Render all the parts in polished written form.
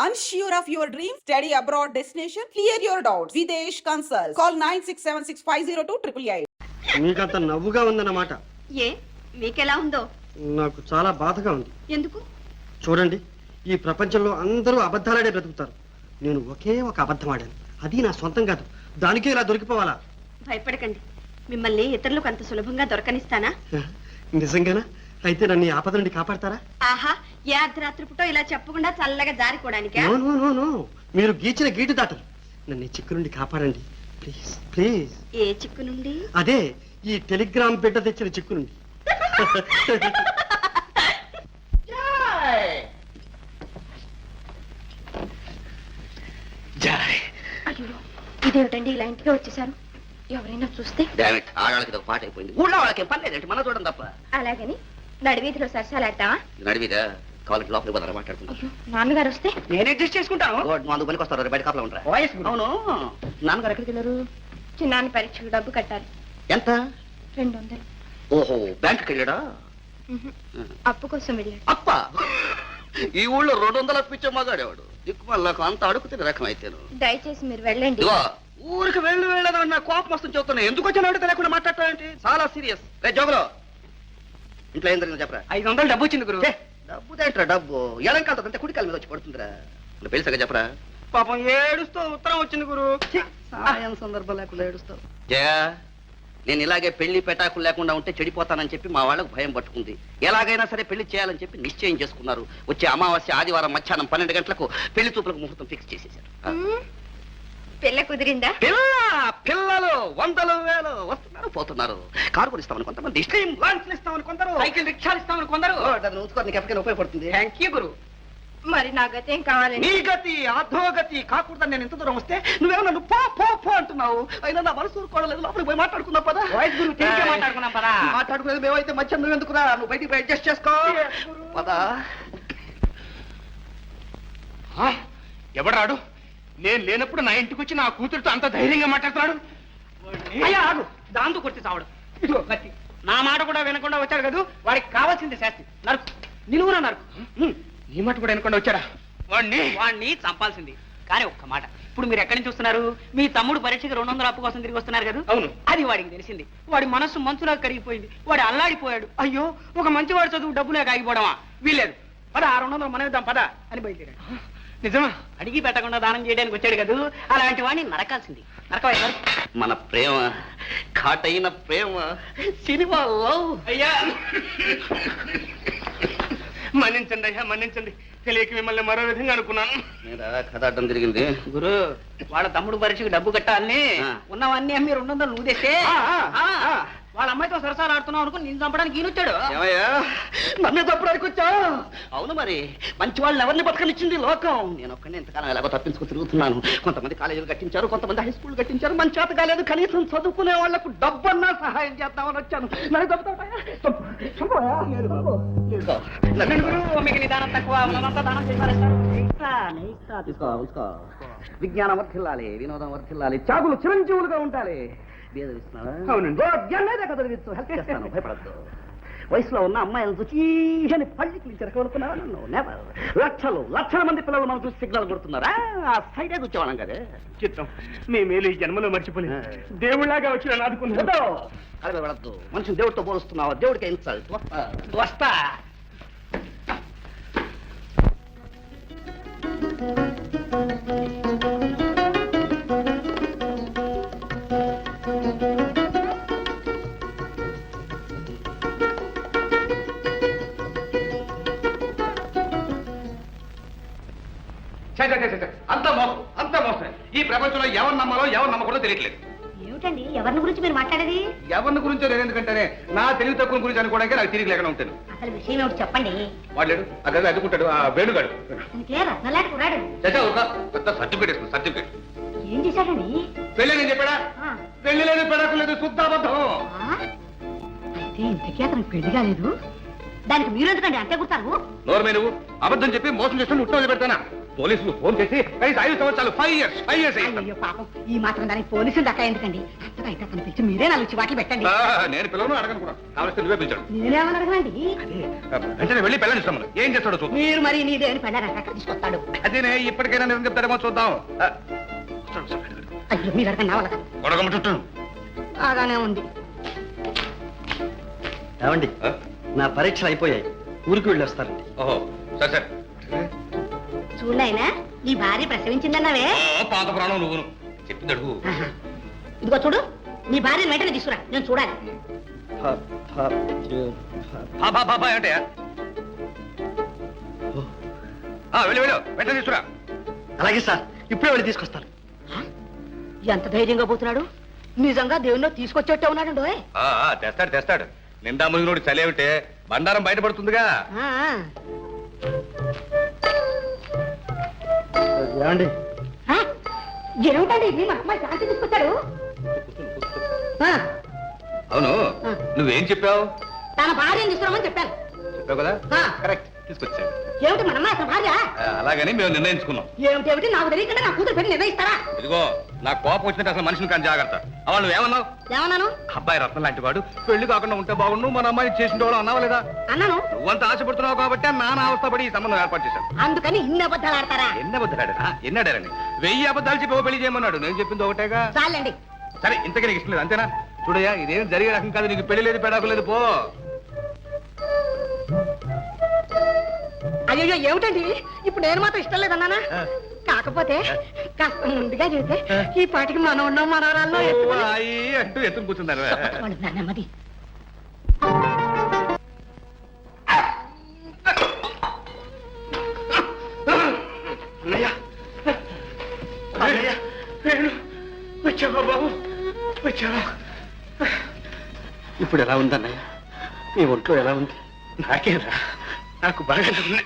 Unsure of your dream? Study abroad destination? Clear your doubts. Videsh Consult. Call 9676502888. మీకంత నవ్వుగా ఉందన్నమాట. ఏ మీకెలా ఉందో? నాకు చాలా బాధగా ఉంది. ఎందుకు? చూడండి, ఈ ప్రపంచంలో అందరూ అబద్ధాలాడే బ్రతుకుతారు. నేను ఒకే ఒక అబద్ధం ఆడాను. అది నా సొంతం కాదు. దానికే ఇలా దొరికిపోవాలా? భయపడకండి, మిమ్మల్ని ఇతరులకు అంత సులభంగా దొరకనిస్తానా? నిజంగానా? అయితే నన్ను ఈ ఆపద నుండి కాపాడతారా? ఆహా, ఏ అర్ధరాత్రి పూటో ఇలా చెప్పకుండా చల్లగా జారిపోవడానికా? నో నో నో నో, మీరు గీచిన గీటు దాటరు. నన్ను ఈ చిక్కు నుండి కాపాడండి ప్లీజ్ ప్లీజ్. ఏ చిక్కు నుండి? అదే ఈ టెలిగ్రామ్ బిడ్డ తెచ్చిన చిక్కు నుండి. ఇదేమిటండి ఇలా ఇంటికి వచ్చేసారు? ఎవరైనా చూస్తే? ఆడవాళ్ళకి ఒక పాట అయిపోయింది. ఊళ్ళో వాళ్ళకి పని లేదంటే మనం చూడడం తప్ప. అలాగని నడివీధిలో సరసాలాడతావా? నడివిదా కాలేజ్ లోపలికి పోతారా మాట్లాడుకుంటా. నాన్నగారు వస్తే నేను అడ్జస్ట్ చేసుకుంటాను. మందు పనికి వస్తారు, బయట కాపలా ఉంటారా? అవును. నాన్నగారు ఎక్కడికి వెళ్ళారు? చిన్నాన్న పరీక్షకు డబ్బు కట్టాలి. ఎంత? 200. ఓహో, బ్యాంకుకి వెళ్ళాడా? అప్పు కోసం వెళ్ళాడు. అప్ప ఈ ఊళ్ళో 200 అప్పిచ్చే మగాడేవాడు. దిక్కుమల్లకు అంత అడుగుతున్న రకం అయితేను. దయచేసి మీరు వెళ్ళండి. ఊరికి వెళ్ళడం నా కోపం వస్తుంది చెప్తున్నా. ఎందుకు వచ్చిన అడిగితే లేకుండా మాట్లాడతానంటే చాలా సీరియస్. రే జోగులో, ఇంట్లో ఏం జరిగిందో చెప్పరా? 500 డబ్బు వచ్చింది గురు. డబ్బు దేంట్రా? డబ్బు ఎడంకాలతో కుడికాల మీద వచ్చి పడుతుందిరా. పెళ్లిసగా చెప్పరా? పాపం ఏడుస్తూ ఉత్తరం వచ్చింది గురు. సాయం సందర్భం లేకుండా ఏడుస్తావు. జయ, నేను ఇలాగే పెళ్లి పెటాకులు లేకుండా ఉంటే చెడిపోతానని చెప్పి మా వాళ్ళకు భయం పట్టుకుంది. ఎలాగైనా సరే పెళ్లి చేయాలని చెప్పి నిశ్చయం చేసుకున్నారు. వచ్చే అమావాస్య ఆదివారం మధ్యాహ్నం 12 గంటలకు పెళ్లి చూపులకు ముహూర్తం ఫిక్స్ చేసేశారు. పిల్ల కుదిరిందా? పిల్లలు 100 వేలు వస్తున్నారు పోతున్నారు. కారు కొనిస్తామని కొంతమంది, స్ట్రీమ్ లాంచ్లు ఇస్తామని కొందరు, సైకిల్ రిక్షాలు ఇస్తామని కొందరు. నీకు ఎప్పటికైనా ఉపయోగపడుతుంది. థ్యాంక్ యూ గురు. మరి నా గతి ఏం కావాలండి? నీ గతి అధోగతి కాకూడదని నేను ఎంత దూరం వస్తే నువ్వేమో నన్ను పో పో పో అంటున్నావు. అయినా నా మనసు ఊరుకోవడలేదు. లోపలికి పోయి మాట్లాడుకున్నాం పదా. గురు మాట్లాడుకున్నాం పదా. మాట్లాడుకునేది మేమైతే మధ్య నువ్వు ఎందుకురా? నువ్వు బయటికి పోయి అడ్జస్ట్ చేసుకో పదా. ఎవడాడు? నేను లేనప్పుడు నా ఇంటికి వచ్చి నా కూతురుతో అంత ధైర్యంగా మాట్లాడుతున్నాడు. అయ్యా ఆడు, దాంతో కొట్టి చావడు. ఇదిగో కత్తి. నా మాట కూడా వినకుండా వచ్చాడు కదా, వాడికి కావాల్సింది శాస్తి. నరుకు, నిలువునా నరుకు. నీ మాట కూడా వినకుండా వచ్చాడా? వాడిని చంపాల్సింది. కానీ ఒక్క మాట, ఇప్పుడు మీరు ఎక్కడి నుంచి వస్తున్నారు? మీ తమ్ముడు పరీక్షకి 200 అప్పు కోసం తిరిగి వస్తున్నారు కదా? అవును. అది వాడికి తెలిసింది. వాడి మనస్సు మంచులా కరిగిపోయింది. వాడు అల్లాడిపోయాడు. అయ్యో, ఒక మంచివాడు చదువు డబ్బులే కాగిపోవడమా? వీలేదు. పద, 600 మనం ఇద్దాం పద అని బయలుదేరాడు. నిజమా? అడిగి పెట్టకుండా దానం చేయడానికి వచ్చాడు కదా, అలాంటి వాడిని నరకాల్సింది. నరకవయ్యారు. మన ప్రేమ ఘాటైన ప్రేమ సినిమా లవ్. అయ్యా మన్నించండి అయ్యా, మన్నించండి. తెలియక మిమ్మల్ని మరో విధంగా అనుకున్నాను. కథ అడ్డం తిరిగింది గురు. వాళ్ళ తమ్ముడు పరీక్షకు డబ్బు కట్టాలని ఉన్నవన్నీ అమ్మి 200 నువ్వు తెస్తే వాళ్ళ అమ్మాయితో సరసాలు ఆడుతున్నావు అనుకుని నేను చంపడానికి ఈయనొచ్చాడు. ఏమయ్యా, నన్ను చంపడానికి వచ్చా? అవును, మరి మంచి వాళ్ళని ఎవరిని బతకనిచ్చింది లోకం. నేను ఒక్కడిని ఎంతకాలం ఎలాగో తప్పించుకు తిరుగుతున్నాను. కొంతమంది కాలేజీలు కట్టించారు, కొంతమంది హై స్కూల్ కట్టించారు. మంచి చేత కాలేదు, కనీసం చదువుకునే వాళ్లకు డబ్బన్నా సహాయం చేద్దామని వచ్చాను. నన్ను మీకు నిదానం తక్కువ, దానం తీసుకో. విజ్ఞానం వర్ధిల్లాలి, వినోదం వర్ధిల్లాలి, త్యాగులు చిరంజీవులుగా ఉండాలి. అవునండి. భయపడద్దు. వయసులో ఉన్న అమ్మాయిలను చూసి అని పళ్ళకి చెరకనుకున్నావా? నన్ను నెవర్. లక్షల మంది పిల్లలు మనం చూసి సిగ్నల్ కొడుతున్నారా? ఆ సైడే కూర్చోవాలం కదే. చిత్తం, మీ మేలు ఈ జన్మలో మర్చిపోలేదు. దేవుళ్ళగా వచ్చి నన్ను ఆదుకున్నాడు. అదే వెళ్ళద్దు. మనిషిని దేవుడితో పోలుస్తున్నావా? దేవుడికి ఇన్సల్ట్. వస్తా. అంత మోసం. ఈ ప్రపంచంలో ఎవరు నమ్మాలో ఎవరు నమ్మకూడదో తెలియట్లేదు. ఏమిటండి ఎవరి గురించి మీరు మాట్లాడేది? ఎవరిని గురించో నేను ఎందుకంటేనే నా తెలివి తక్కువ గురించి అనుకోవడానికి నాకు తిరిగి లేకుండా ఉంటాను. అసలు విషయం ఏమిటి చెప్పండి. వాడు ఆ గది అడ్డుకుంటాడు, ఆ వేణుగాడు. పెద్ద సర్టిఫికేట్ ఏం చేశాడండి? పెళ్ళి నేను చెప్పాడా? పెళ్లి లేదు, పెడకు లేదు, శుద్ధాబద్ధం. అయితే ఇంతకీ అతనికి పెళ్లి కాలేదు. దానికి మీరు ఎందుకండి అంతే గుర్తాను? నోరు నువ్వు అబద్ధం చెప్పి మోసం చేస్తే ఉట్టలు పెడతానా? పోలీసులు ఫోన్ చేసి కనీసం 5 సంవత్సరాలు 5 years అయ్యో పాపం ఈ మాత్రం దానికి పోలీసులు దక్క ఎందుకండి అంతగా అయితే అతను పిలిచి మీరే 4 చివాట్లు పెట్టండి నేను పిల్లలను అడగను కూడా కావలిస్తే నువ్వే పిలిచాడు నేనేమని అడగండి అదే వెంటనే వెళ్ళి పిల్లని ఇస్తాం ఏం చేస్తాడో చూద్దాం మీరు మరి నీదేని పెళ్ళారంట తీసుకొస్తాడు అదేనే ఇప్పటికైనా నిజం చెప్తారేమో చూద్దాం అయ్యో మీరు అడగండి నా వాళ్ళ గొడగముట్టుంటాను బాగానే ఉంది ఏమండి నా పరీక్షలు అయిపోయాయి ఊరికి వెళ్ళి వస్తారండి. ఓహో సరే సరే చూడైనా నీ భార్య ప్రసవించిందన్నావే పాత ప్రాణం నువ్వును చెప్పింది అడుగు ఇదిగో చూడు నీ భార్యను వెంటనే తీసుకురా నేను చూడాలి ఏంటయ్యా వెళ్ళు వెళ్ళు వెంటనే తీసుకురా అలాగే సార్ ఇప్పుడే వెళ్ళి తీసుకొస్తాను. ఎంత ధైర్యంగా పోతున్నాడు నిజంగా దేవుణ్ణి తీసుకొచ్చేట్టే ఉన్నాడు తెస్తాడు తెస్తాడు నిండా మునిగినోడు చలేవిటే బండారం బయటపడుతుందిగా ఏమండి ఏమిటండి ఇది మా అమ్మాయి శాంతి తీసుకొచ్చాడు అవును నువ్వేం చెప్పావు తన భార్యను తీసుకురామని చెప్పాను చెప్పావు కదా కరెక్ట్ తీసుకొచ్చాడు ఏమిటి మన అమ్మాయి అసలు భార్య అలాగని మేము నిర్ణయించుకున్నాం ఏమిటి నాకు తెలియకుండా నా కూతురు పెళ్లి నిర్ణయిస్తారా ఇదిగో నా కోపం వచ్చినట్టు అసలు మనిషిని కానీ జాగ్రత్త అవా నువ్వేమన్నావు ఏమన్నాను అబ్బాయి రత్నం లాంటి వాడు పెళ్లి కాకుండా ఉంటే బాగుండు మన అమ్మాయి చేసిన వాడు అన్నావా లేదా అన్నాను నువ్వంత ఆశపడుతున్నావు కాబట్టి నాన్న అవస్థపడి ఈ సంబంధం ఏర్పాటు చేశాను అందుకని ఇన్ని అబద్ధాలు ఆడతారా ఎన్ని అబద్ధాడు ఎన్నాడారని 1000 అబద్ధాలు చెప్పి ఓ పెళ్లి చేయమన్నాడు నేను చెప్పింది ఒకటేగా చాలండి సరే ఇంతకీ నీకు ఇష్టం లేదు అంతేనా చూడయ్యా ఇదేం జరిగే రకం కాదు నీకు పెళ్లి లేదు పెడాకు లేదు పో అయ్యో ఏమిటండి ఇప్పుడు నేను మాత్రం ఇష్టం లేదన్నానా కాకపోతే కాస్త ముందుగా చేస్తే ఈ పాటికి మనం ఉన్నాం మనవరాల్లో అంటూ ఎత్తుకు కూర్చున్నారు నెమ్మది వచ్చావా బాబు వచ్చావా? ఇప్పుడు ఎలా ఉందన్నయ్య మీ ఒంట్లో ఎలా ఉంది? నాకేరా నాకు బాగా ఉంది.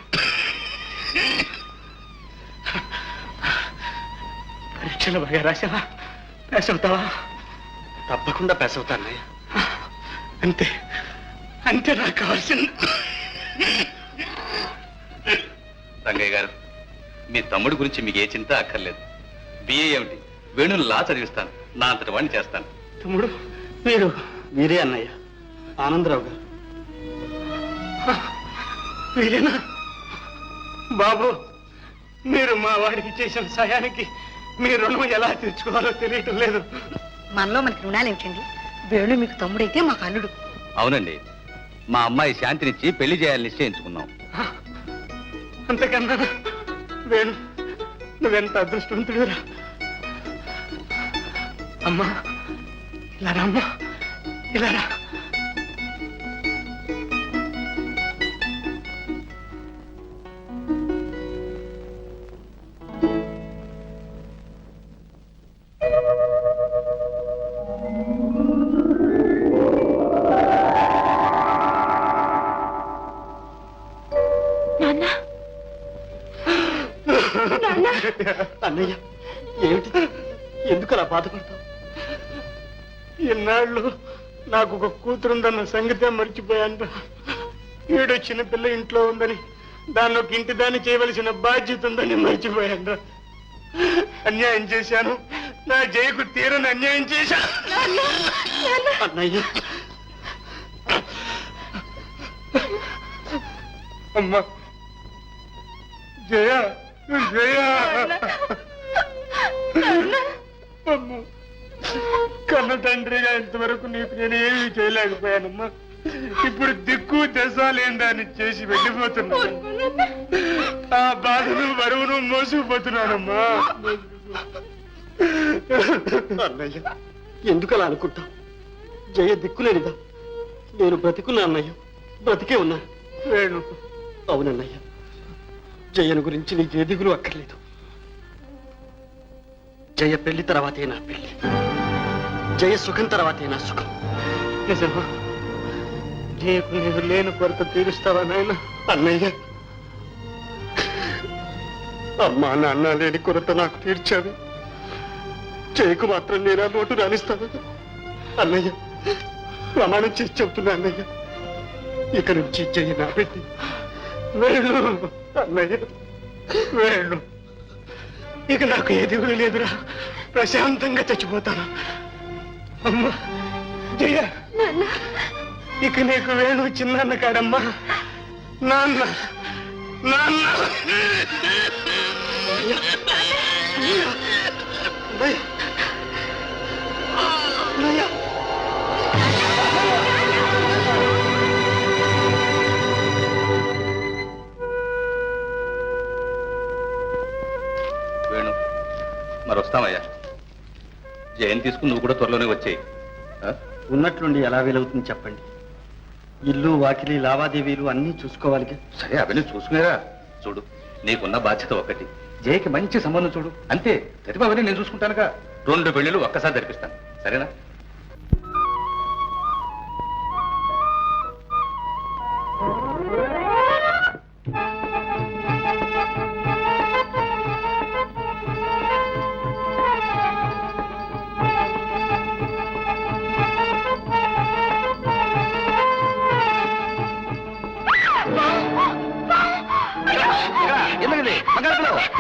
పరీక్షలు బాగా రాసావా? పాస్ అవుతావా? తప్పకుండా పాస్ అవుతా అన్నయ్య. అంతే అంతే నాకు కావాల్సింది. రంగయ్య గారు మీ తమ్ముడి గురించి మీకు ఏ చింత అక్కర్లేదు. బిఏ ఏమిటి వేణులు లా చదివిస్తాను నా అంతటి వాడిని చేస్తాను. తమ్ముడు మీరే అన్నయ్య ఆనందరావు గారు. మీరేనా బాబు? మీరు మా వాడికి చేసిన సాయానికి మీ రుణం ఎలా తీర్చుకోవాలో తెలియటం లేదు. మనలో మనకి రుణాలు ఏమిటండి? వేణు మీకు తమ్ముడైతే మాకు అల్లుడు. అవునండి మా అమ్మాయి శాంతినిచ్చి పెళ్లి చేయాలని నిశ్చయించుకున్నాం. అంతకన్నా వేణు నువ్వెంత అదృష్టవంతుడురా. అమ్మా ఇలా రమ్మా ఇలా రా. అన్నయ్య ఏమిటి ఎందుకు అలా బాధపడతావు? ఎన్నాళ్ళు నాకు ఒక కూతురుందన్న సంగతే మర్చిపోయాను. ఏడో చిన్న పిల్ల ఇంట్లో ఉందని దాన్ని ఒక ఇంటి దాన్ని చేయవలసిన బాధ్యత ఉందని మర్చిపోయాను. అన్యాయం చేశాను. నా జయకు తీరని అన్యాయం చేశాను. అన్నయ్య అమ్మా జయ జయ అమ్మా కన్న తండ్రిగా ఇంతవరకు నీకు నేను ఏమీ చేయలేకపోయానమ్మా. ఇప్పుడు దిక్కు దశ లేని దాన్ని చేసి వెళ్ళిపోతున్నాను. ఆ బాధను బరువును మోసుకుపోతున్నానమ్మా. అన్నయ్య ఎందుకు అలా అనుకుంటా? జయ దిక్కులేనిదా? నేను బ్రతికున్నా అన్నయ్య, బ్రతికే ఉన్నా. వేణు అవునన్నయ్య, జయను గురించి నీకు ఏ దిగులు అక్కర్లేదు. జయ పెళ్లి తర్వాతే నా పెళ్లి, జయ సుఖం తర్వాతే నా సుఖం. నిజమా? జయకు నేను లేని కొరత తీరుస్తావా నాయన? అన్నయ్య అమ్మా నాన్న లేని కొరత నాకు తీర్చావు. జయకు మాత్రం నేను ఆ నోటు రాణిస్తాను. అన్నయ్య ప్రమాణం చేసి చెప్తున్నా అన్నయ్య, ఇక నుంచి జయ నా పెళ్లి. వేణు అన్నయ్య వేణు ఇక నాకు ఏ దిగులు లేదురా. ప్రశాంతంగా చచ్చిపోతాను. అమ్మా జయ, ఇక నీకు వేణు చిన్నాన్న కాడమ్మా. నాన్న నాన్న వేణు, మరి వస్తామయ్యా. జయం తీసుకుని నువ్వు కూడా త్వరలోనే వచ్చేయి. ఉన్నట్లుండి ఎలా వీలవుతుంది చెప్పండి? ఇల్లు వాకిలి లావాదేవీలు అన్నీ చూసుకోవాలిగా. సరే, అవన్నీ చూసుకునేరా. చూడు, నీకున్న బాధ్యత ఒకటి, జయకి మంచి సంబంధం చూడు, అంతే. ప్రతిభ అవన్నీ నేను చూసుకుంటానుగా. 2 పెళ్లిళ్ళు ఒక్కసారి జరిపిస్తాను, సరేనా?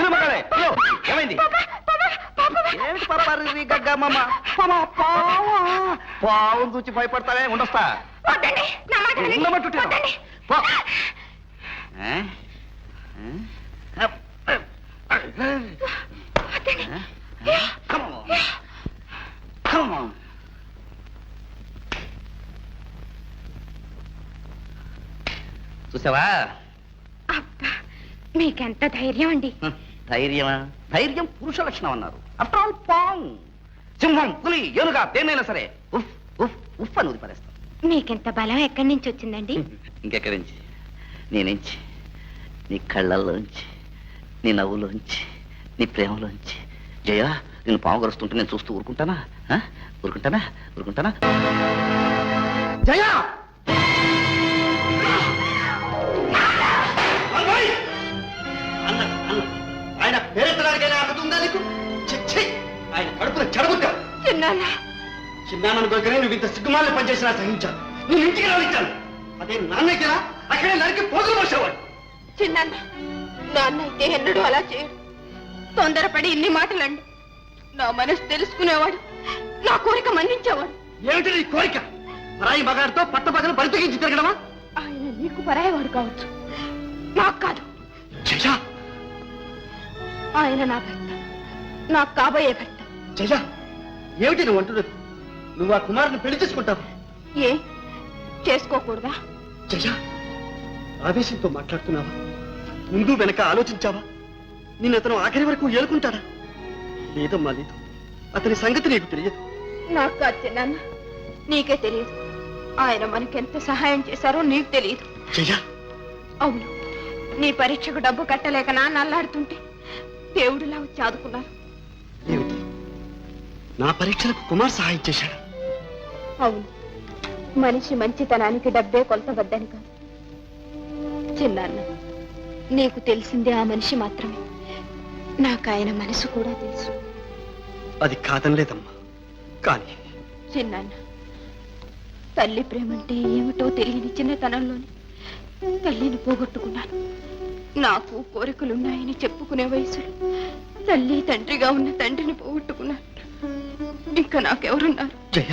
ఎందుకండి ఏమైంది? ఏమిటి పాపారి గగ్గమ్మ? పావును చూచి భయపడతానే. ఉండొస్తా. ఉండమంటుంటే చూసావా? మీకెంత ధైర్యం అండి. ధైర్యమా? ధైర్యం పురుష లక్షణం అన్నారు. ఆఫ్టర్ ఆల్ పాము, సింహం, పులి, ఏనుగా దేన్నైనా సరే ఉఫ్ ఉఫ్ ఉఫ్ అని వదిలిపరేస్తాం. మీకెంత బలం ఎక్కడి నుంచి వచ్చిందండి? ఇంకెక్కడి నుంచి? నీ నుంచి, నీ కళ్ళల్లోంచి, నీ నవ్వులోంచి, నీ ప్రేమలోంచి. జయ, నేను పాము గరుస్తుంటే నేను చూస్తూ ఊరుకుంటానా? ఊరుకుంటానా? ఊరుకుంటానా? జయ! ఆయన పేరెత్తడానికైనా అర్థందా నీకు? ఆయన కడుపులో చెడగొట్టావు. చిన్నాన్నను దొరికనే నువ్వు ఇంత సిగ్గుమాలని పనిచేసినా సహించాను. నువ్వు ఇంటికి రానిచ్చాను. అదే నాన్నకిరా అక్కడే నరికి పోగులు పోసేవాడు. చిన్నాన్న, నాన్న అయితే ఎన్నడూ అలా చేయడు. తొందరపడి ఇన్ని మాటలండి. నా మనసు తెలుసుకునేవాడు, నా కోరిక మన్నించేవాడు. ఏమిటి నీ కోరిక? పరాయి మగాడితో పట్టపగలు బరితెగించి తిరగడమా? ఆయన నీకు పరాయవాడు కావచ్చు, నాకు కాదు. జయ! ఆయన నా భర్త, నాకు కాబోయే భర్త. జయ, ఏమిటి నువ్వు అంటున్నది? నువ్వు ఆ కుమారుని పెళ్లి చేసుకుంటావు? ఏ చేసుకోకూడదా? జయ, ఆవేశంతో మాట్లాడుతున్నావా? ముందు వెనక ఆలోచించావా? నిన్ను అతను ఆఖరి వరకు ఏలుకుంటాడా? లేదమ్మా, లేదు. అతని సంగతి నీకు తెలియదు. నాకు కాదు చిన్నాన్న, నీకే తెలియదు. ఆయన మనకెంత సహాయం చేశారో నీకు తెలియదు. జయ! అవును, నీ పరీక్షకు డబ్బు కట్టలేక నాన్న అల్లాడుతుంటే దేవుడిలా వచ్చి ఆదుకున్నారు. ఏమిటి? నా పరీక్షలకు కుమార్ సహాయం చేశాడు? అవును, మనిషి మంచితనానికి డబ్బే కొలతవద్దని కాదు చిన్నాన్న. నీకు తెలిసిందే ఆ మనిషి మాత్రమే. నాకు ఆయన మనసు కూడా తెలుసు. అది కాదనలేదమ్మా, కానీ చిన్నాన్న, తల్లి ప్రేమంటే ఏమిటో తెలియని చిన్నతనంలోని తల్లిని పోగొట్టుకున్నాను. నాకు కోరికలున్నాయని చెప్పుకునే వయసులో తల్లి తండ్రిగా ఉన్న తండ్రిని పోగొట్టుకున్నాను. ఇంకా నాకెవరున్నారు? జయ!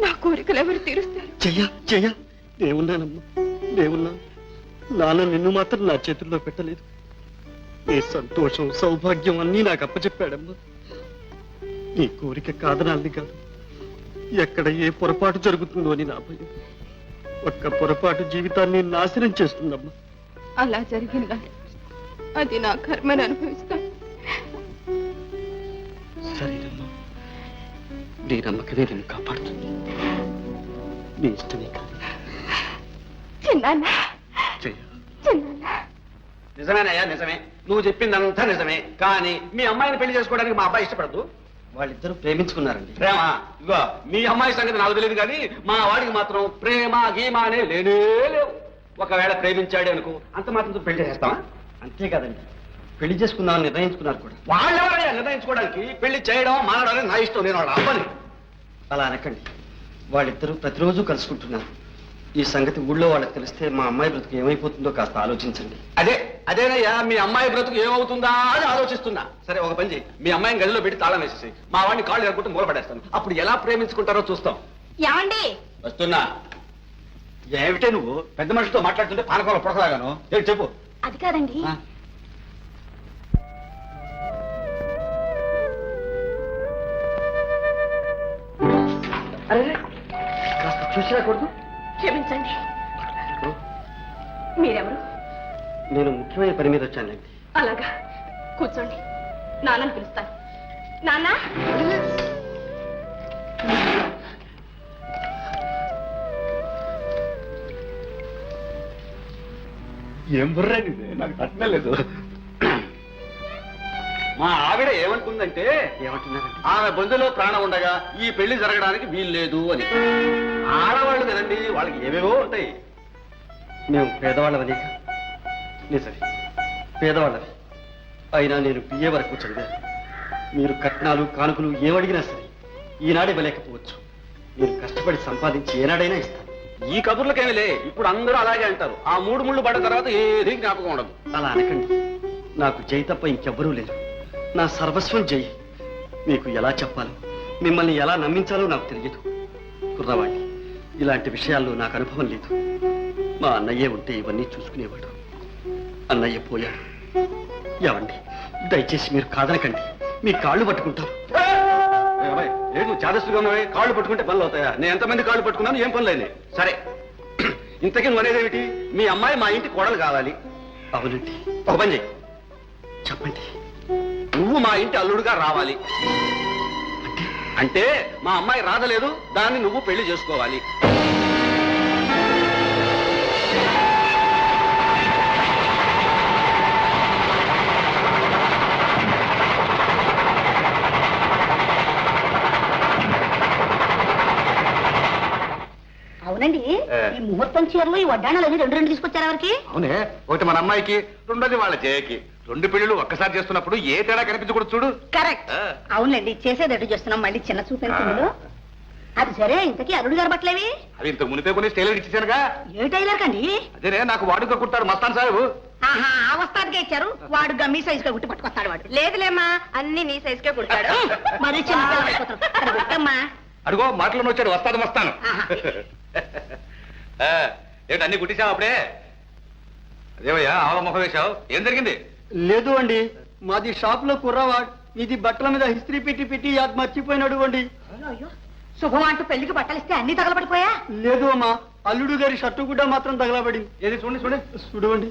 నా కోరికలు ఎవరు తీరుస్తారు? జయ! జయ! నేనున్నానమ్మా, నేనున్నాను. నాన్న నిన్ను మాత్రం నా చేతుల్లో పెట్టలేదు. నీ సంతోషం, సౌభాగ్యం అన్నీ నాకు అప్పచెప్పాడమ్మా. నీ కోరిక కాదనాలని కాదు, ఎక్కడ ఏ పొరపాటు జరుగుతుందో అని నా భయం. ఒక్క పొరపాటు జీవితాన్ని నాశనం చేస్తుందమ్మా. అలా జరిగిందా? అది నా కర్మని అనుభవిస్తాను. సరేనమ్మా, నీ నమ్మకమే నేను కాపాడుతుంది. నీ ఇష్టమే కాదు. చిన్నాన్న, జయ! చిన్నాన్న, నిజమేనయ్యా, నిజమే. నువ్వు చెప్పిందంతా నిజమే. కానీ మీ అమ్మాయిని పెళ్లి చేసుకోవడానికి మా అబ్బాయి ఇష్టపడదు. వాళ్ళిద్దరూ ప్రేమించుకున్నారండి. ప్రేమ? ఇగో మీ అమ్మాయి సంగతి నాకు తెలియదు, కానీ మా వాడికి మాత్రం ప్రేమ గీమ అనే లేనే లేవు. ఒకవేళ ప్రేమించాడే అనుకో, అంత మాత్రం పెళ్లి చేస్తావా? అంతే కదండి, పెళ్లి చేసుకుందామని నిర్ణయించుకున్నారు కూడా. వాళ్ళెవరయ్యా నిర్ణయించుకోవడానికి? పెళ్లి చేయడం మానడం అనేది నా ఇష్టం, నేను వాళ్ళ అబ్బాని. అలా అనకండి. వాళ్ళిద్దరూ ప్రతిరోజు కలుసుకుంటున్నారు. ఈ సంగతి ఊళ్ళో వాళ్ళకి తెలిస్తే మా అమ్మాయి బ్రతుకు ఏమైపోతుందో కాస్త ఆలోచించండి. అదేనయ్యా మీ అమ్మాయి బ్రతుకు ఏమవుతుందా అని ఆలోచిస్తున్నా. సరే ఒక పని చేయి, మీ అమ్మాయిని గదిలో పెట్టి తాళం వేసేసి మా వాడిని కాళ్ళు ఎరగొట్టి మూలపడేస్తాను. అప్పుడు ఎలా ప్రేమించుకుంటారో చూస్తాం. ఏమండి? వస్తున్నా. ఏమిటే నువ్వు పెద్ద మనిషితో మాట్లాడుతుంటే పానకాల పొడకలాగాను? ఏంటి చెప్పు. అది కాదండి, అరే కాస్త చూసి రాకూడదు? క్షమించండి. మీరెవరు? నేను ముఖ్యమైన పని మీద వచ్చానండి. అలాగా, కూర్చోండి. నాన్నని పిలుస్తాను. నాన్న, ఏం బుర్రండి నాకు తట్టలేదు. మా ఆవిడ ఏమంటుందంటే ఏమంటున్నారండి? ఆమె బొందులో ప్రాణం ఉండగా ఈ పెళ్లి జరగడానికి వీలు లేదు అని. ఆడవాళ్ళు కదండి, వాళ్ళకి ఏవేవో ఉంటాయి. మేము పేదవాళ్ళమని నిజమే, పేదవాళ్ళవి. అయినా నేను బిఏ వరకు చదివాను. మీరు కట్నాలు కానుకలు ఏమడిగినా సరే ఈనాడే ఇవ్వలేకపోవచ్చు. మీరు కష్టపడి సంపాదించి ఏనాడైనా ఇస్తాను. ఈ కబుర్లకేమిలే, ఇప్పుడు అందరూ అలాగే అంటారు. ఆ 3 ముళ్ళు పడ్డ తర్వాత ఏది జ్ఞాపకం ఉండదు. అలా అనకండి. నాకు జై తప్ప ఇంకెవ్వరూ లేరు. నా సర్వస్వం జై. మీకు ఎలా చెప్పాలో, మిమ్మల్ని ఎలా నమ్మించాలో నాకు తెలియదు. కుర్రవాణ్ణి, ఇలాంటి విషయాల్లో నాకు అనుభవం లేదు. మా అన్నయ్యే ఉంటే ఇవన్నీ చూసుకునేవాడు. అన్నయ్య పోయాడు. ఏమండి, దయచేసి మీరు కాదనకండి. మీ కాళ్ళు పట్టుకుంటారు. ఏంటి నువ్వు చాదస్తుగా ఉన్నావే? కాళ్ళు పట్టుకుంటే పనులు అవుతాయా? నేను ఎంతమంది కాళ్ళు పట్టుకున్నాను, ఏం పనులైనా సరే. ఇంతకీ నువ్వు అనేదేమిటి? మీ అమ్మాయి మా ఇంటి కోడలు కావాలి. అవునండి. ఒక పని చెయ్యి, చెప్పండి. నువ్వు మా ఇంటి అల్లుడుగా రావాలి. అంటే మా అమ్మాయి రాదలేదు, దాన్ని నువ్వు పెళ్లి చేసుకోవాలి. అవునండి. ఈ ముహూర్తం చీరలు, ఈ వడ్డాణాలు అవి రెండు తీసుకొచ్చారు ఎవరికి? అవునే, ఒకటి మన అమ్మాయికి, రెండోది వాళ్ళ జయకి. 2 పెళ్లిళ్ళు ఒక్కసారి చేస్తున్నప్పుడు ఏ తేడా కనిపించకూడదు చూడు. కరెక్ట్. అవునండి, చేసేది ఎటు చేస్తున్నాం, మళ్ళీ చిన్న చూపెళ్తుంది. అది సరే, ఇంతకీ అల్లుడు గారు బట్టలేవి? అవి ఇంత మునిపే కొని టైలర్ ఇచ్చేసానుగా. ఏ టైలర్ కండి? అదేనే, నాకు వాడుక కుట్టారు మస్తాన్ సాహెబు. ఆహా, ఆ వస్తానికే ఇచ్చారు. వాడు మీ సైజ్ గా కుట్టి పట్టుకొస్తాడు. వాడు లేదులేమ్మా, అన్ని నీ సైజ్ కే కుడతాడు. మరి చిన్న పిల్లలు అయిపోతారు. అక్కడ పెట్టమ్మా. అడుగో మాటలను వచ్చాడు, వస్తాను వస్తాను. ఆహా. ఏంటి అన్ని కుట్టించావు అప్పుడే? అదేవయ్యా ఆవల ముఖం వేశావు, ఏం జరిగింది? లేదు అండి, మాది షాప్ లో కుర్రవాడు. ఇది బట్టల మీద హిస్త్రీ పెట్టి పెట్టి అది మర్చిపోయినాడు అండి. అయ్యో, శుభం అంటూ పెళ్లికి బట్టలిస్తే అన్ని తగలబడిపోయా? లేదు అమ్మా, అల్లుడు గారి షర్టు కూడా మాత్రం తగలబడింది. ఏది చూడండి చూడండి చూడండి.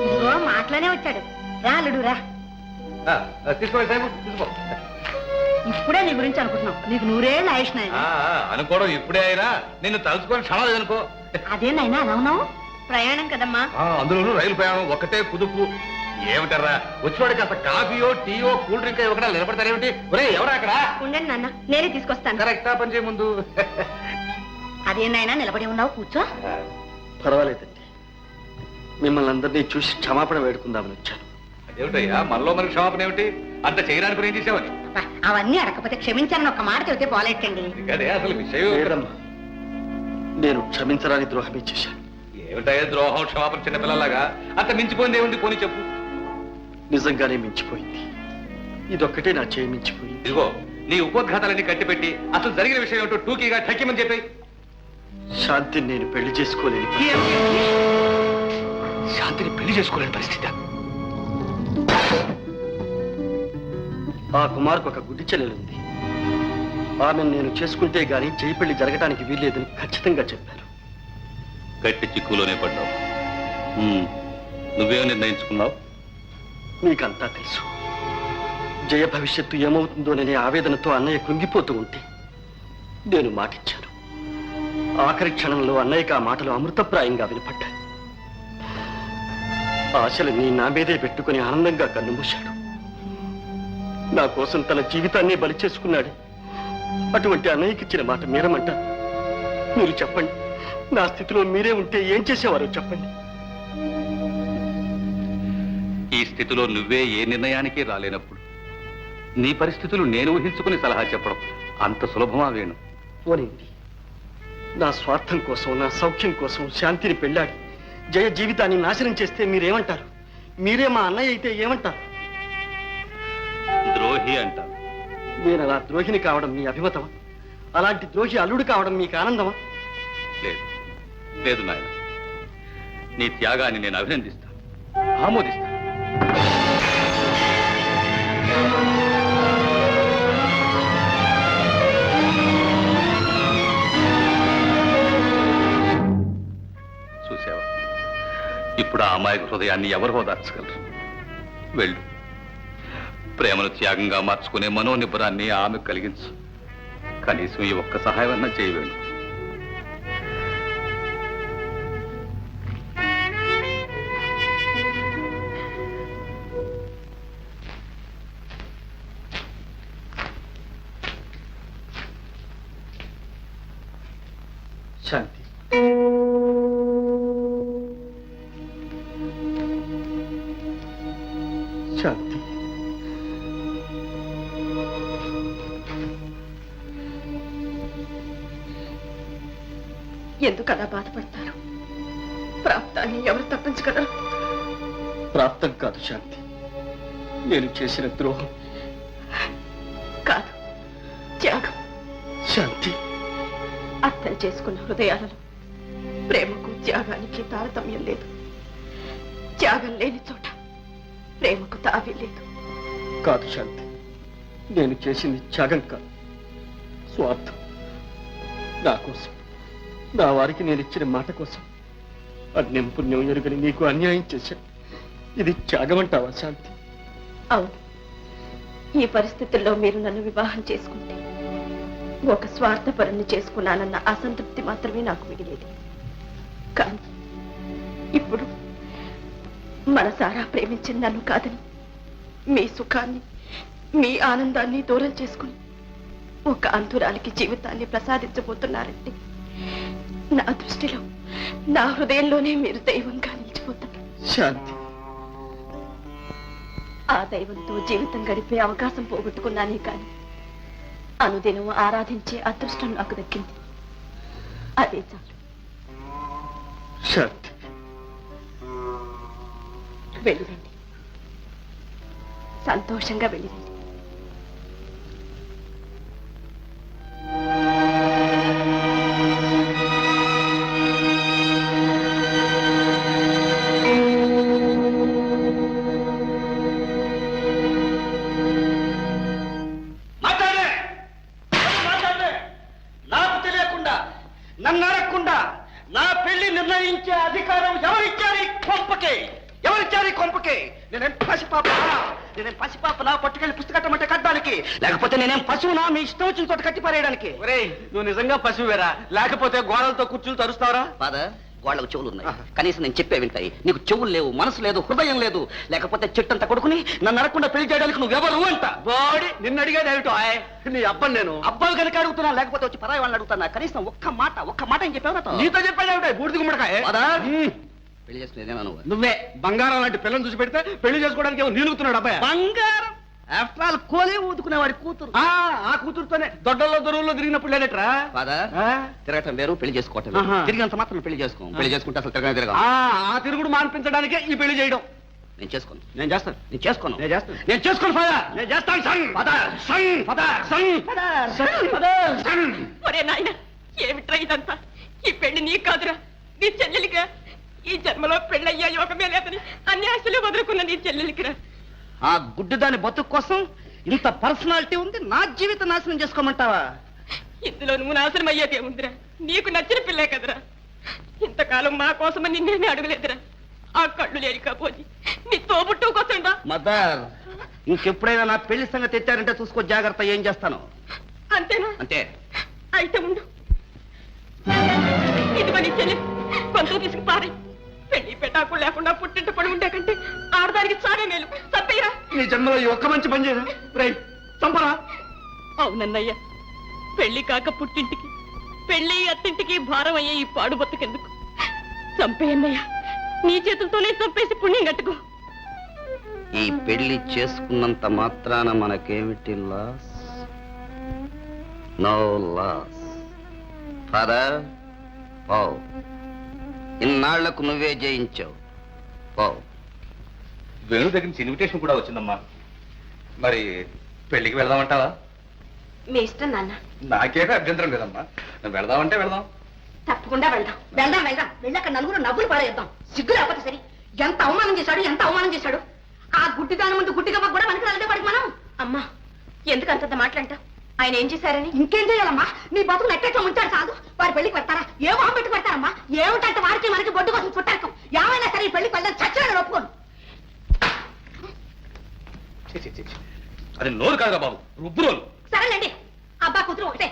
ఇదిగో మాటలోనే వచ్చాడు. రా అల్లుడు రా. తీసుకోండి సాహెబు, తీసుకో. ఇప్పుడే నీ గురించి అనుకుంటున్నావు. నీకు 100 ఏళ్ళు ఆయుష్ నాయన. అనుకోవడం ఇప్పుడే అయినా నిన్ను తలుచుకొని క్షణం లేదనుకో. అదేనాయనా అలా ఉన్నావు? ప్రయాణం కదమ్మా. అందులోనూ రైలు ప్రయాణం ఒక్కటే కుదుపు. ఏమిటారా వచ్చినవాడికి అసలు కాఫీయో టీయో కూల్ డ్రింక్ ఇవ్వకుండా నిలబడతారేమిటి? ఒరే ఎవరా అక్కడ? ఉండండి నాన్న, నేనే తీసుకొస్తాను. కరెక్టా పని చేయ ముందు. అదేనాయనా నిలబడి ఉన్నావు, కూర్చో. పర్వాలేదండి, మిమ్మల్ని అందరినీ చూసి క్షమాపణ వేడుకుందామని వచ్చాను. ఏమిటయ్యా మనలో మనకి క్షమాపణ ఏమిటి? అంత చేయడానికి ఏం చేసావని? అబ్బా, అవన్నీ అడగకపోతే క్షమించాలని ఒక మాట చెబితే పోలేటండి. అదే అసలు విషయం లేదమ్మా, నేను క్షమించరాని ద్రోహమే చేశాను. ఏమిటయ్యా ద్రోహం క్షమాపణ చిన్నపిల్లలాగా? అంత మించిపోయింది ఏముంది? పోనీ చెప్పు. నిజంగానే మించిపోయింది. ఇదొక్కటే నా చేయి మించిపోయింది. ఇదిగో నీ ఉపోద్ఘాతాలన్నీ కట్టిపెట్టి అసలు జరిగిన విషయం ఏమిటో టూకీగా ఠక్కిమని చెప్పి. శాంతిని నేను పెళ్లి చేసుకోలేని శాంతిని పెళ్లి చేసుకోలేని పరిస్థితి. ఆ కుమార్కు ఒక గుడ్డి చెల్లెలుంది. ఆమెను నేను చేసుకుంటే గాని చేయి పెళ్లి జరగటానికి వీల్లేదని ఖచ్చితంగా చెప్పారు. గట్టి చిక్కులోనే పడ్డావు. నువ్వేం నిర్ణయించుకున్నావు? మీకంతా తెలుసు. జయ భవిష్యత్తు ఏమవుతుందోననే ఆవేదనతో అన్నయ్య కృంగిపోతూ ఉంటే నేను మాటిచ్చాను. ఆఖరి క్షణంలో అన్నయ్యకి ఆ మాటలు అమృతప్రాయంగా వినపడ్డాయి. ఆశలని నా మీదే పెట్టుకుని ఆనందంగా కన్నుమూశాడు. నా కోసం తన జీవితాన్ని బలి చేసుకున్నాడు. అటువంటి అన్నయ్యకి ఇచ్చిన మాట మీరమంటారు? మీరు చెప్పండి, నా స్థితిలో మీరే ఉంటే ఏం చేసేవారో చెప్పండి. ఈ స్థితిలో నువ్వే ఏ నిర్ణయానికి రాలేనప్పుడు నీ పరిస్థితులు నేను ఊహించుకుని సలహా చెప్పడం అంత సులభమా వేణు? పోనింది. నా స్వార్థం కోసం, నా సౌఖ్యం కోసం శాంతిని పెళ్ళాడి జయ జీవితాన్ని నాశనం చేస్తే మీరేమంటారు? మీరే మా అన్నయ్య అయితే ఏమంటారు? ద్రోహి అంటాను. నేను అలా ద్రోహిని కావడం మీ అభిమతమా? అలాంటి ద్రోహి అల్లుడు కావడం మీకు ఆనందమా? లేదు లేదు నాయన, నీ త్యాగాన్ని నేను అభినందిస్తాను, ఆమోదిస్తాను. చూసావా, ఇప్పుడు ఆ అమాయక హృదయాన్ని ఎవరు ఓదార్చగలరు? వెళ్ళు, ప్రేమను త్యాగంగా మార్చుకునే మనోనిబ్బరాన్ని ఆమె కలిగించు. కనీసం ఈ ఒక్క సహాయం అన్నా చేయవేండు. శాంతి, శాంతి, ఎందుకు అలా బాధపడతారు? ప్రాప్తాన్ని ఎవరు తప్పించగలరు? ప్రాప్తం కాదు శాంతి, నేను చేసిన ద్రోహం. కాదు, త్యాగం. శాంతి, అర్థం చేసుకున్న హృదయాలలో ప్రేమకు త్యాగానికి తారతమ్యం లేదు. త్యాగం లేని చోట ప్రేమకు తావి లేదు. కాదు శాంతి, నేను చేసింది త్యాగం కాదు, స్వార్థం. నా కోసం, నా వారికి నేను ఇచ్చిన మాట కోసం అన్యం పుణ్యం ఎరుగని నీకు అన్యాయం చేశాను. ఇది త్యాగం అంటావా శాంతి? అవును, ఈ పరిస్థితుల్లో మీరు నన్ను వివాహం చేసుకుంటే ఒక స్వార్థపరుణ్ణి చేసుకున్నానన్న అసంతృప్తి మాత్రమే నాకు మిగిలేది. కానీ ఇప్పుడు మనసారా ప్రేమించిన నన్ను కాదని మీ సుఖాన్ని, మీ ఆనందాన్ని దూరం చేసుకుని ఒక అంధురాలికి జీవితాన్ని ప్రసాదించబోతున్నారంటే నా దృష్టిలో, నా హృదయంలోనే మీరు దైవంగా నిలిచిపోతారు. శాంతి, ఆ దైవంతో జీవితం గడిపే అవకాశం పోగొట్టుకున్నానే కానీ అనుదినం ఆరాధించే అదృష్టం నాకు దక్కింది. అదే చాలు. శాంతి, వెళ్ళిరండి, సంతోషంగా వెళ్ళిరండి. నాకు తెలియకుండా, నన్ను అడగకుండా నా పెళ్లి నిర్ణయించే అధికారం ఎవరిచ్చారు ఈ కొంపకే? ఎవరిచ్చారు ఈ కొంపకే? నేనేం పసిపాపనా పట్టుకెళ్ళి పుస్తకట్టమంటే కట్టడానికి? లేకపోతే నేనేం పశువునా మీ ఇష్టం వచ్చిన చోట కట్టి పారేయడానికి? నువ్వు నిజంగా పశువేరా? లేకపోతే గోడలతో కుర్చీలు తరుస్తావరా? ఫాదర్, వాళ్ళకు చెవులు ఉన్నాయి, కనీసం నేను చెప్పే వింటాయి. నీకు చెవులు లేవు, మనసు లేదు, హృదయం లేదు. లేకపోతే చెట్టంతా కొడుకుని నన్ను అడగకుండా పెళ్లి చేయడానికి నువ్వెవరు అంట? బాడీ నిన్ను అడిగేది ఏమిటో? నీ అబ్బని నేను అబ్బాయి కనుక అడుగుతున్నా, లేకపోతే వచ్చి పరాయి వాళ్ళని అడుగుతున్నా. కనీసం ఒక్క మాట ఏం చెప్పావు? నీతో చెప్పేది ఏమిటో? బూడిద గుమ్మడికాయ. పెళ్లి చేసుకునేదేనా నువ్వు? నువ్వే బంగారం లాంటి పిల్లని చూసి పెడితే పెళ్లి చేసుకోవడానికి ఏమో నీలుగుతున్నాడు అబ్బాయి. బంగారం ఆఫ్టర్ ఆల్ కోలే ఊదుకునే వాడి కూతురు. ఆ కూతురుతోనే దొడ్డల్లో దొరువుల్లో తిరిగినప్పుడు లేనట్రా? ఫాదర్, తిరగటం వేరు, పెళ్లి చేసుకోవటం ఆహా. తిరిగినంత మాత్రం పెళ్లి చేసుకో. పెళ్లి చేసుకుంటే అసలు తిరగ ఆ తిరుగుడు మాన్పించడానికే ఈ పెళ్లి చేయడం. నేను చేసుకోను. నేను చేస్తాను. నేను చేసుకోను. నేను చేస్తాను. నేను చేసుకోను ఫాదర్. నేను చేస్తాను. సంగ్ ఫాదర్, సంగ్ ఫాదర్, సంగ్ ఫాదర్, సంగ్ ఫాదర్, సంగ్. ఒరే నాయన, ఏమిట్రా ఇదంతా? ఈ పెళ్లి నీ కాదురా, నీ చెల్లెలిగా. ఈ జన్మలో పెళ్ళయ్యా యోగమే లేదని అన్ని ఆశలు వదులుకున్న నీ చెల్లెలికిరా. ఆ గుడ్డు దాని బతుకు కోసం ఇంత పర్సనాలిటీ ఉంది, నా జీవితం నాశనం చేసుకోమంటావా? ఇందులో నువ్వు నాశనం అయ్యేదేముందిరా? నీకు నచ్చిన పిల్లే కదరా. ఇంతకాలం మా కోసమని నిన్నేమీ అడగలేదురా. ఆ కళ్ళు లేని కాపోయి నీ తోబుట్టు కోసం రా. మదర్, ఇంకెప్పుడైనా నా పెళ్లి సంగతి ఎత్తారంటే చూసుకో జాగ్రత్త. ఏం చేస్తాను అంతేనా? అంతే. అయితే ఉండు, ఇదిగో నీ చెల్లి, కొంత తీసుకు పారి. పెళ్లి పెటాకులు లేకుండా పుట్టింట పడి ఉండే కంటే ఆడదానికి చావే మేలు. చంపేయరా. నీ జన్మలో ఈ ఒక్క మంచి పని చేయరా? రై చంపరా? అవునన్నయ్య, పెళ్లి కాక పుట్టింటికి, పెళ్లి అత్తింటికి భారం అయ్యే ఈ పాడు బతుకెందుకు? చంపేయన్నయ్య, నీ చేతులతోనే చంపేసి పుణ్యం కట్టుకో. ఈ పెళ్లి చేసుకున్నంత మాత్రాన మనకేమిటి లాస్? No loss. ఫాదర్ ఓ ఇన్నాళ్లకు నువ్వే జయించావు ఓ వేణు దగ్గర నుంచి ఇన్విటేషన్ కూడా వచ్చిందమ్మా. మరి పెళ్లికి వెళ్దామంటావా? మీ ఇష్టం నాన్న. నాకేమీ అభ్యంతరం లేదమ్మా. నువ్వు వెళదామంటే వెళదాం. తప్పకుండా వెళ్దాం. వెళ్దాం వెళ్దాం. వెళ్ళాక నలుగురు నవ్వులు పారేద్దాం. సిగ్గు లేకపోతే సరే. ఎంత అవమానం చేశాడు. ఆ గుడ్డి దాని ముందు గుడ్డిగా కూడా మనకి వెళ్తే పడికి మనం. అమ్మా ఎందుకు అంతంత మాట్లాంటావు? ఆయన ఏం చేశారని? ఇంకేం చేయాలమ్మా? నీ బతుకులు ఎట్టెట్లో ఉంచాడు చాలు. వారి పెళ్లికి పెడతారా? ఏ మొహం పెట్టి పెడతారమ్మా? ఏమిటంటే వారికి మనకి బొడ్డు కోసం చుట్టారు. ఏమైనా సరే ఈ పెళ్లికి వెళ్దాం. చచ్చిన ఒప్పుకోను. అది నోరు కాదుగా బాబు, రుబ్బురోలు. సరేనండి, అబ్బా కూతురు ఒకటే.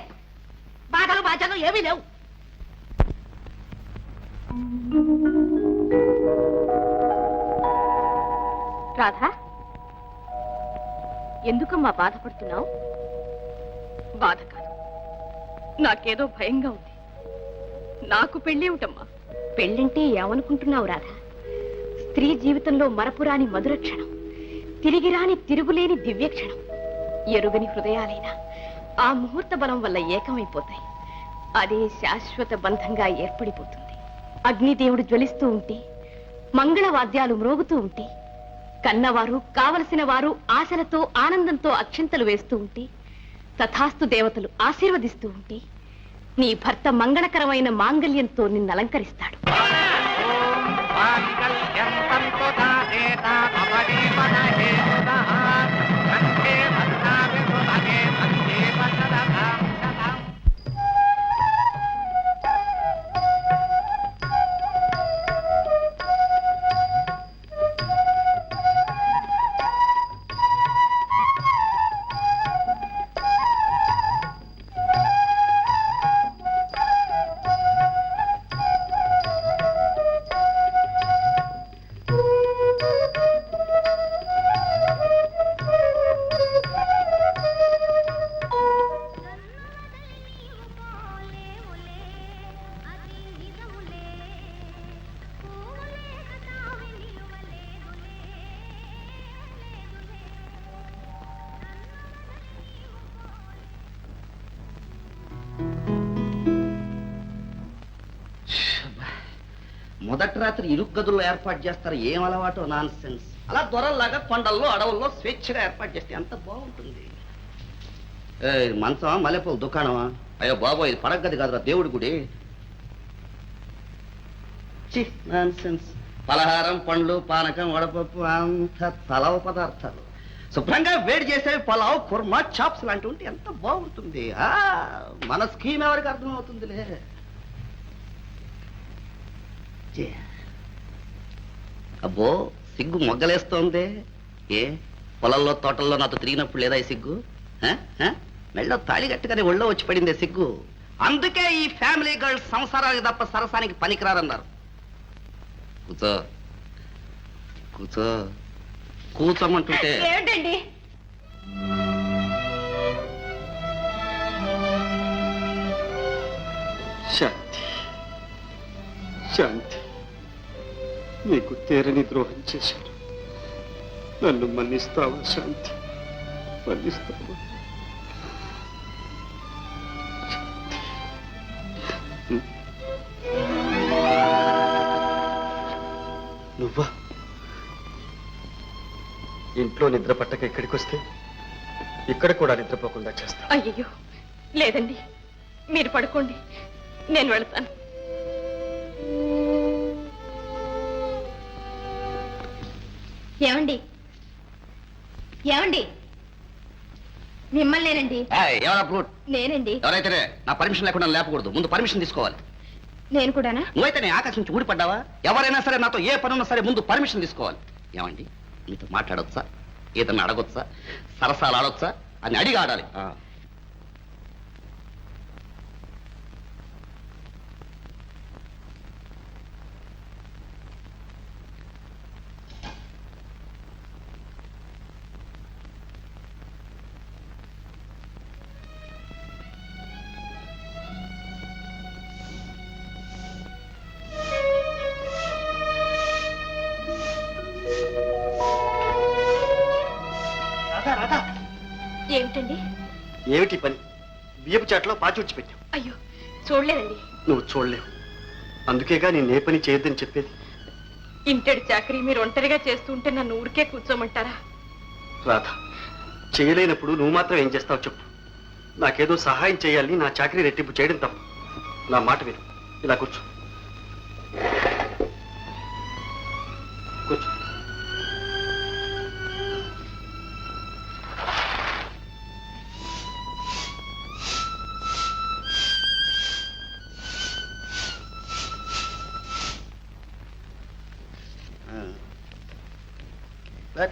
బాధలు ఏమీ లేవు. రాధా, ఎందుకమ్మా బాధపడుతున్నావు? బాధ కాదు, నాకేదో భయంగా ఉంది. నాకు పెళ్ళేమిటమ్మా? పెళ్ళంటే ఏమనుకుంటున్నావు రాధా? స్త్రీ జీవితంలో మరపురాని మధుర క్షణం, తిరిగిరాని తిరుగులేని దివ్యక్షణం. ఎరుగని హృదయాలైనా ఆ ముహూర్త బలం వల్ల ఏకమైపోతాయి. అదే శాశ్వత బంధంగా ఏర్పడిపోతుంది. అగ్నిదేవుడు జ్వలిస్తూ ఉంటే, మంగళవాద్యాలు మ్రోగుతూ ఉంటే, కన్నవారు కావలసిన వారు ఆశలతో ఆనందంతో అక్షింతలు వేస్తూ ఉంటే, తథాస్తు దేవతలు ఆశీర్వదిస్తూ ఉంటే, నీ భర్త మంగళకరమైన మాంగళ్యంతో నిన్ను అలంకరిస్తాడు. మొదటి రాత్రి ఇరుకు గదుల్లో ఏర్పాటు చేస్తారు. ఏం అలవాటో నాన్ సెన్స్. అలా దొరల్లాగా కొండల్లో అడవుల్లో స్వేచ్ఛగా ఏర్పాటు చేస్తే ఎంత బాగుంటుంది. మంచమా మల్లెపూల దుకాణమా? అయ్యో బాబో, ఇది పడక గది కాదురా, దేవుడి గుడి. Non sense. పలహారం, పండ్లు, పానకం, వడపప్పు, అంత తలవ పదార్థాలు. శుభ్రంగా వేడి చేసేవి పలావ్, కుర్మా, చాప్స్ లాంటివి ఉంటే ఎంత బాగుంటుంది. మన స్కీమ్ ఎవరికి అర్థమవుతుందిలే. అబ్బో, సిగ్గు మొగ్గలేస్తోంది. ఏ పొలంలో తోటల్లో నాతో తిరిగినప్పుడు లేదా ఈ సిగ్గు? మెళ్ళో తాళి గట్టుగానే ఒళ్ళో వచ్చి పడిందే సిగ్గు. అందుకే ఈ ఫ్యామిలీ గర్ల్స్ సంసారానికి తప్ప సరసానికి పనికిరారన్నారు. కూర్చో కూర్చో కూర్చోమంటుంటే ఏంటండి? శాంతి, శాంతి, నీకు తీరని ద్రోహం చేశాను. నన్ను మన్నిస్తావా శాంతి? మన్నిస్తావా? నువ్వా? ఇంట్లో నిద్ర పట్టక ఇక్కడికి వస్తే ఇక్కడ కూడా నిద్రపోకుండా చేస్తా. అయ్యో లేదండి, మీరు పడుకోండి, నేను వెళతాను. ఏమండి ఏమండి? మిమ్మల్నేనండి. ఎవరా ఫ్లూట్? నేనండి. ఎవరైతేనే నా పర్మిషన్ లేకుండా లేపకూడదు. ముందు పర్మిషన్ తీసుకోవాలి. నేను కూడానా? నువ్వైతే ఆకాశం నుంచి ఊడిపడ్డావా? ఎవరైనా సరే నాతో ఏ పని ఉన్నా సరే ముందు పర్మిషన్ తీసుకోవాలి. ఏమండి, మీతో మాట్లాడొచ్చా? ఏదన్నా అడగొచ్చా? సరసాలు ఆడొచ్చా అని అడిగి ఆడాలి. ఏమిటండి? ఏమిటి పని? బియ్యపు చాట్లో పాచి పెట్టావు. అయ్యో చూడలేదండి. నువ్వు చూడలేవు, అందుకేగా నేను ఏ పని చేయొద్దని చెప్పేది. ఇంటడి చాకరీ మీరు ఒంటరిగా చేస్తుంటే నన్ను ఊరికే కూర్చోమంటారా? రాధ, చేయలేనప్పుడు నువ్వు మాత్రం ఏం చేస్తావు చెప్పు. నాకేదో సహాయం చేయాలని నా చాకరీ రెట్టింపు చేయడం తప్పు. నా మాట విను, ఇలా కూర్చో. కూర్చో.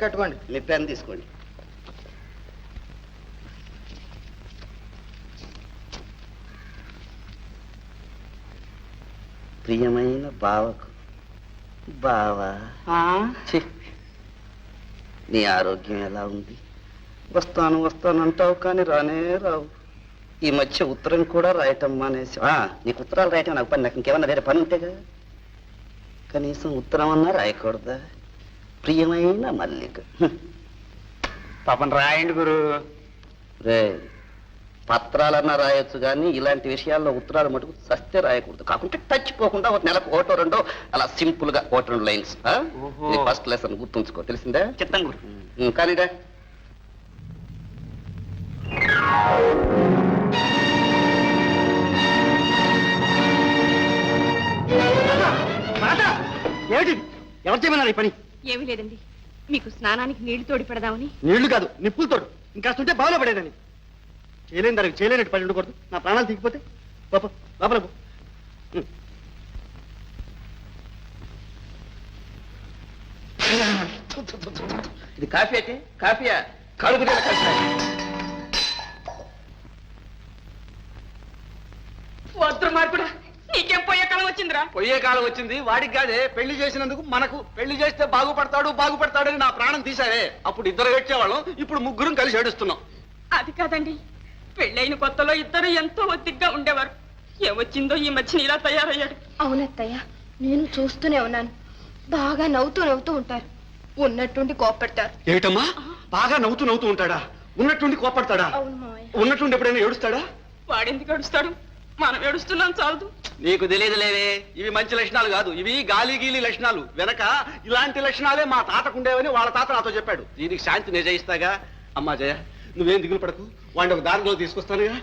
కట్టుకోండి, మీ పెన్ తీసుకోండి. ప్రియమైన బావకు బావా, ఛీ, నీ ఆరోగ్యం ఎలా ఉంది? వస్తాను వస్తాను అంటావు కానీ రానే రావు. ఈ మధ్య ఉత్తరం కూడా రాయటం మానేసి. నీకు ఉత్తరాలు రాయటం నాకు పని, నాకు ఇంకేమన్నా వేరే పని ఉంటేగా. కనీసం ఉత్తరం అన్నా రాయకూడదా? ప్రియమైన మల్లిక. పాపం రాయండి గురు. రే, పత్రాలన్నా రాయొచ్చు కానీ ఇలాంటి విషయాల్లో ఉత్తరాలు మటుకు సస్తే రాయకూడదు. కాకుంటే టచ్ పోకుండా ఒక నెలకు ఒకటో రెండో అలా సింపుల్ గా ఒకటి రెండు లైన్స్. ఫస్ట్ లెసన్ గుర్తుంచుకో, తెలిసిందా? చిత్తం గురు. కానీరా. ఏమిటి? ఎవరు చేయమన్నారు ఈ పని? ఏమీ లేదండి, మీకు స్నానానికి నీళ్లు తోడి పెడదామని. నీళ్లు కాదు, నిప్పులు తోడు. ఇంకాస్తుంటే బావిలో పడేదని. చేయలేని దానికి చేయలేనట్టు పని ఉండకూడదు. నా ప్రాణాలు తీగిపోతే పాప లోపల పో. ఇది కాఫీ అయితే కాఫీయా? కడుపు నీళ్ళ కాఫీ. వద్దు మార్పుడా, నీకేం పోయే కాలం వచ్చిందిరా? పోయే కాలం వచ్చింది వాడికి కాదే. పెళ్లి చేసినందుకు మనకు. పెళ్లి చేస్తే బాగుపడతాడని నా ప్రాణం తీసావే. అప్పుడు ఇద్దరు ఏడ్చేవాళ్ళం, ఇప్పుడు ముగ్గురం కలిసి ఏడుస్తున్నాం. అది కాదండి, పెళ్ళైన కొత్తలో ఇద్దరు ఎంతో ఒత్తిగ్గా ఉండేవారు. ఏమొచ్చిందో ఈ మధ్య ఇలా తయారయ్యాడు. అవునత్తయ్య, నేను చూస్తూనే ఉన్నాను. బాగా నవ్వుతూ ఉంటారు, ఉన్నట్టుండి కోపడతారు. ఏమిటమ్మా, బాగా నవ్వుతూ ఉంటాడా? ఉన్నట్టుండి కోపడతాడా? అవును మావయ్య. ఉన్నట్టుండి ఎప్పుడైనా ఏడుస్తాడా? వాడెందుకు ఏడుస్తాడు? మనం ఏడుస్తున్నాం చాలదు. నీకు తెలియదులేవే, ఇవి మంచి లక్షణాలు కాదు. ఇవి గాలి గీలి లక్షణాలు. వెనక ఇలాంటి లక్షణాలే మా తాతకుండేవని వాళ్ళ తాత నాతో చెప్పాడు. దీనికి శాంతి నిజయిస్తాగా. అమ్మా జయ, నువ్వేం దిగులు పడకు, వాడిని ఒక దారిలో తీసుకొస్తానుగా.